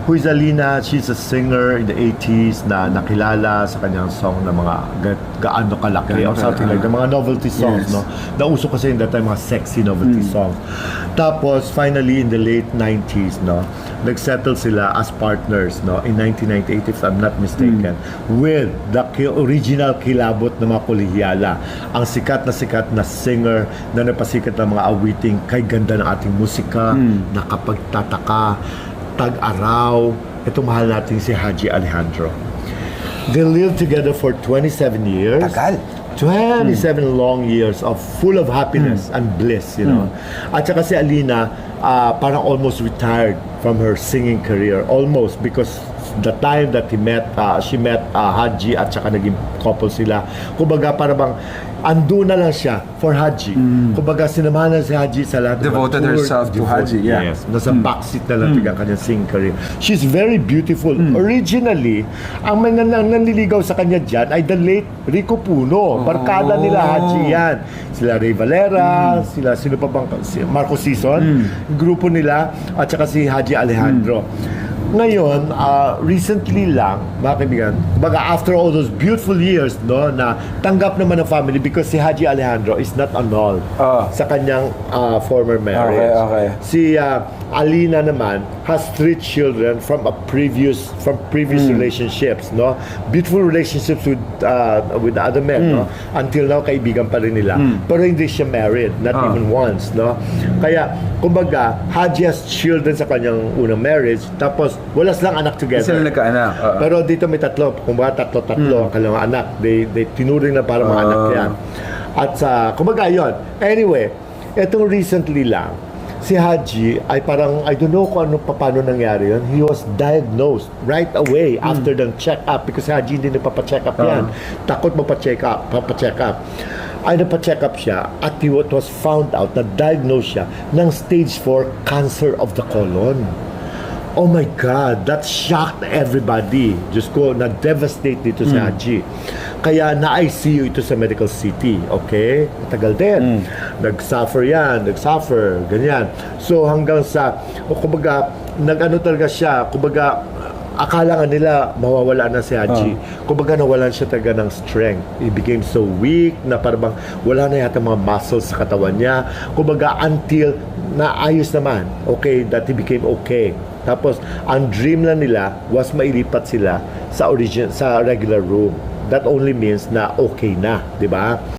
who is Alina. She's a singer in the 80s na nakilala sa kanyang song na mga gaano kalaki or something like that. Mga novelty songs, no? Nauso kasi in that time mga sexy novelty songs. Tapos, finally, in the late 90s, no? Nagsettle sila as partners, no? In 1998, if I'm not mistaken, with the original kilabot ng mga kolehiyala. Ang sikat na singer na napasikat ng mga awiting kay ganda ng ating musika, nakapagtataka, tag-araw. Ito mahal natin si Haji Alejandro. They lived together for 27 years. Tagal. 27 long years of full of happiness and bliss, you know. At saka si Alina, parang almost retired from her singing career. Almost, because the time that she met Haji at saka naging couple sila. Kumbaga, parang ando na lang siya for Haji. Kumbaga, sinamahan na si Haji sa lahat. Devoted herself to Haji, yeah. Yes. Nasa backseat na lang ang kanyang singing career. She's very beautiful. Originally, ang mga nanliligaw sa kanya dyan ay the late Rico Puno. Barkada nila Haji yan. Sila Ray Valera, sino pa bang, Marco Sison, grupo nila, at saka si Haji Alejandro. Ngayon, recently lang, mga kaibigan, baga after all those beautiful years, no, na tanggap naman ng family because si Haji Alejandro is not annulled sa kanyang former marriage. Okay. Si Alina naman has 3 children from previous relationships, no? Beautiful relationships with other men, no? Until now, kaibigan pa rin nila. Pero hindi siya married, not even once, no? Kaya, kumbaga, Haji has children sa kanyang unang marriage, tapos wala silang anak together. Sila nagkaanak. Pero dito may tatlo, kumbaga tatlo ang kanilang anak. They tinuring na para mga anak yan. At kumbaga yun. Anyway, etong recently lang, si Haji ay parang, I don't know kung paano nangyari yun. He was diagnosed right away after the check-up because si Haji hindi nagpapacheck up yan. Takot papacheck up. Ay napacheck up siya at it was found out na diagnosed siya ng stage 4 cancer of the colon. Oh my God, that shocked everybody. Diyos ko, na-devastate dito sa Haji. Kaya na-ICU ito sa Medical City, okay? Matagal din. Nag-suffer, ganyan. So hanggang sa, kumbaga, nag-ano talaga siya, kumbaga, akala nga nila mawawala na si Haji. Kumbaga nawalan siya talaga ng strength. He became so weak na parang wala na yata mga muscles sa katawan niya. Kumbaga until naayos naman, okay, that he became okay. Tapos, ang dream na nila was mailipat sila sa regular room. That only means na okay na, di ba?